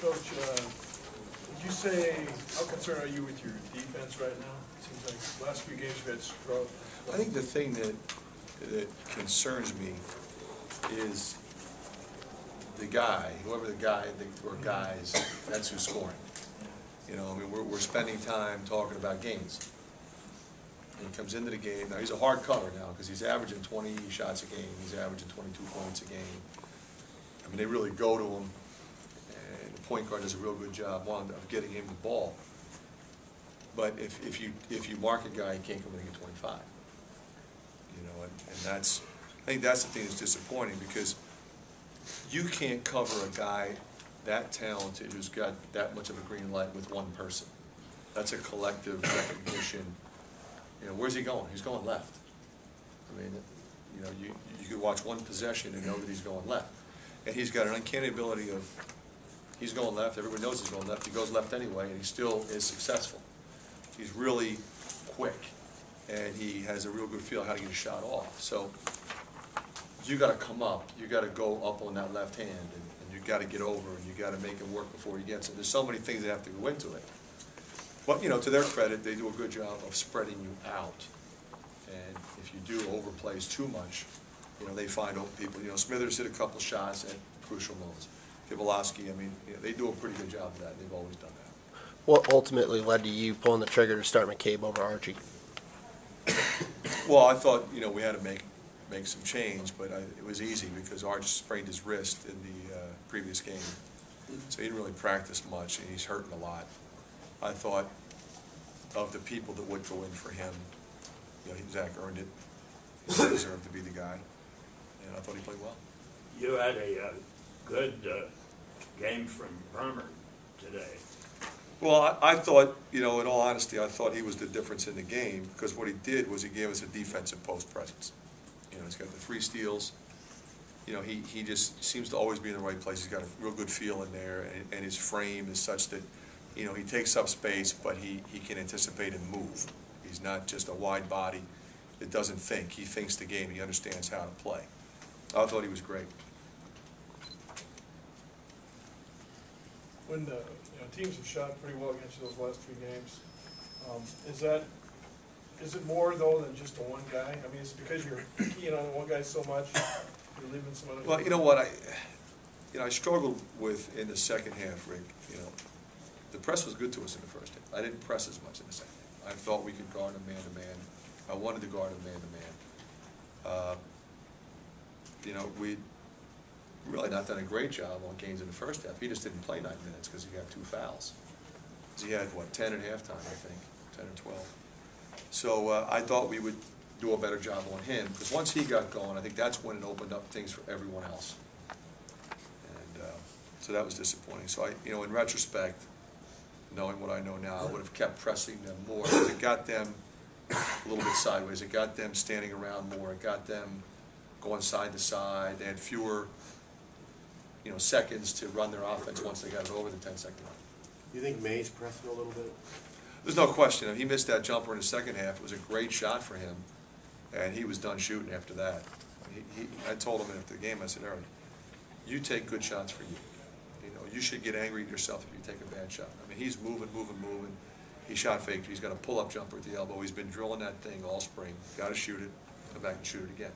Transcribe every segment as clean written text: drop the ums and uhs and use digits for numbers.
Coach, would you say, how concerned are you with your defense right now? It seems like last few games you've had struggle. I think the thing that concerns me is the guy, whoever the guy or guys, that's who's scoring. You know, I mean, we're spending time talking about games. And he comes into the game. Now, he's a hard cover now because he's averaging 20 shots a game. He's averaging 22 points a game. I mean, they really go to him. And the point guard does a real good job, one, of getting him the ball. But if you mark a guy, he can't come in and get 25. You know, and that's, I think that's the thing that's disappointing, because you can't cover a guy that talented who's got that much of a green light with one person. That's a collective recognition. You know, where's he going? He's going left. I mean, you know, you could watch one possession and know that he's going left. And he's got an uncanny ability of, he's going left, everybody knows he's going left, he goes left anyway, and he still is successful. He's really quick, and he has a real good feel how to get a shot off. So you got to come up, you got to go up on that left hand, and you got to get over, and you got to make him work before he gets it. There's so many things that have to go into it. But, you know, to their credit, they do a good job of spreading you out. And if you do overplays too much, you know, they find open people. You know, Smithers hit a couple shots at crucial moments. Kibolowski, I mean, you know, they do a pretty good job of that. They've always done that. What ultimately led to you pulling the trigger to start McCabe over Archie? Well, I thought, you know, we had to make some change, but it was easy because Archie sprained his wrist in the previous game. So he didn't really practice much, and he's hurting a lot. I thought of the people that would go in for him. You know, Zach earned it. He deserved to be the guy, and I thought he played well. You had a good game from Bremer today. Well, I thought, you know, in all honesty, I thought he was the difference in the game, because what he did was he gave us a defensive post presence. You know, he's got the 3 steals. You know, he just seems to always be in the right place. He's got a real good feel in there, and his frame is such that, you know, he takes up space, but he can anticipate and move. He's not just a wide body that doesn't think. He thinks the game. He understands how to play. I thought he was great. When the teams have shot pretty well against you those last 3 games, is it more though than just the one guy? I mean, it's because you're keying on one guy so much, you're leaving some other. Well, you know what, I struggled with in the second half, Rick. You know, the press was good to us in the first half. I didn't press as much in the second half. I thought we could guard him man-to-man. I wanted to guard him man-to-man. You know, we really not done a great job on games in the first half. He just didn't play 9 minutes because he got 2 fouls. He had, what, 10 at halftime, I think, 10 or 12. So I thought we would do a better job on him, because once he got going, I think that's when it opened up things for everyone else. And so that was disappointing. So you know, in retrospect, knowing what I know now, I would have kept pressing them more, because it got them a little bit sideways. It got them standing around more. It got them going side to side. They had fewer, you know, seconds to run their offense once they got it over the 10-second line. You think May's pressing a little bit? There's no question. He missed that jumper in the second half. It was a great shot for him, and he was done shooting after that. I told him after the game, I said, Eric, you take good shots for you. You know, you should get angry at yourself if you take a bad shot. I mean, he's moving. He shot faked. He's got a pull-up jumper at the elbow. He's been drilling that thing all spring. Got to shoot it, come back and shoot it again.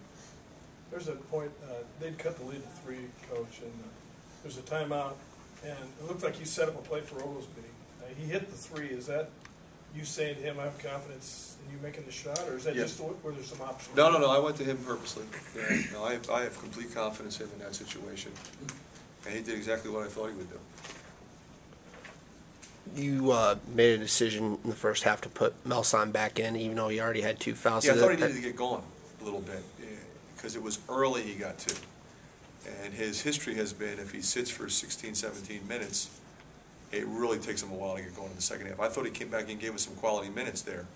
There's a point, they'd cut the lead to 3, Coach, and there's a timeout, and it looked like you set up a play for Oglesby. He hit the 3. Is that you saying to him, I have confidence in you making the shot, or is that just where there's some options? No, I went to him purposely. Yeah, no, I have complete confidence in him in that situation, and he did exactly what I thought he would do. You made a decision in the first half to put Melson back in, even though he already had 2 fouls. Yeah, I thought he needed to get going a little bit, because it was early he got 2. And his history has been, if he sits for 16, 17 minutes, it really takes him a while to get going in the second half. I thought he came back and gave us some quality minutes there.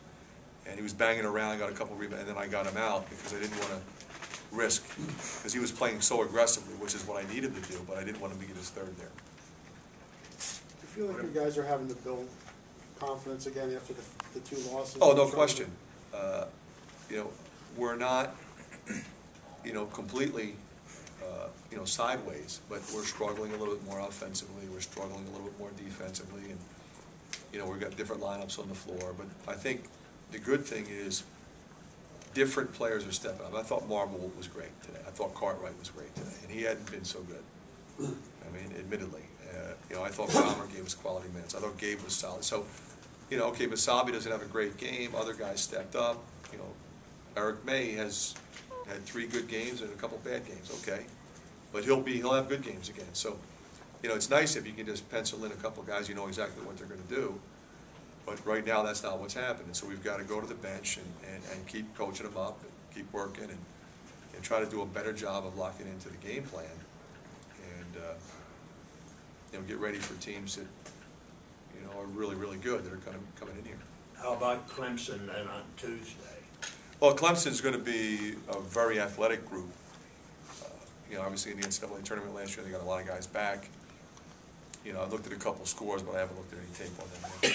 And he was banging around, got a couple of rebounds, and then I got him out because I didn't want to risk, because he was playing so aggressively, which is what I needed to do, but I didn't want him to get his 3rd there. Do you feel like you guys are having to build confidence again after the 2 losses? Oh, no question. You know, we're not, you know, completely sideways, but we're struggling a little bit more offensively, we're struggling a little bit more defensively, and, we've got different lineups on the floor, but I think the good thing is different players are stepping up. I thought Marble was great today. I thought Cartwright was great today, and he hadn't been so good. I mean, admittedly. I thought Palmer gave us quality minutes. I thought Gabe was solid. So, okay, Masabi doesn't have a great game. Other guys stepped up. Eric May has had 3 good games and a couple bad games. Okay, but he'll have good games again. So, it's nice if you can just pencil in a couple guys. You know exactly what they're going to do. But right now, that's not what's happening. So we've got to go to the bench and keep coaching them up, and keep working, and try to do a better job of locking into the game plan, and get ready for teams that are really, really good that are kind of coming in here. How about Clemson then on Tuesday? Well, Clemson's going to be a very athletic group. Obviously in the NCAA tournament last year, they got a lot of guys back. I looked at a couple scores, but I haven't looked at any tape on them yet.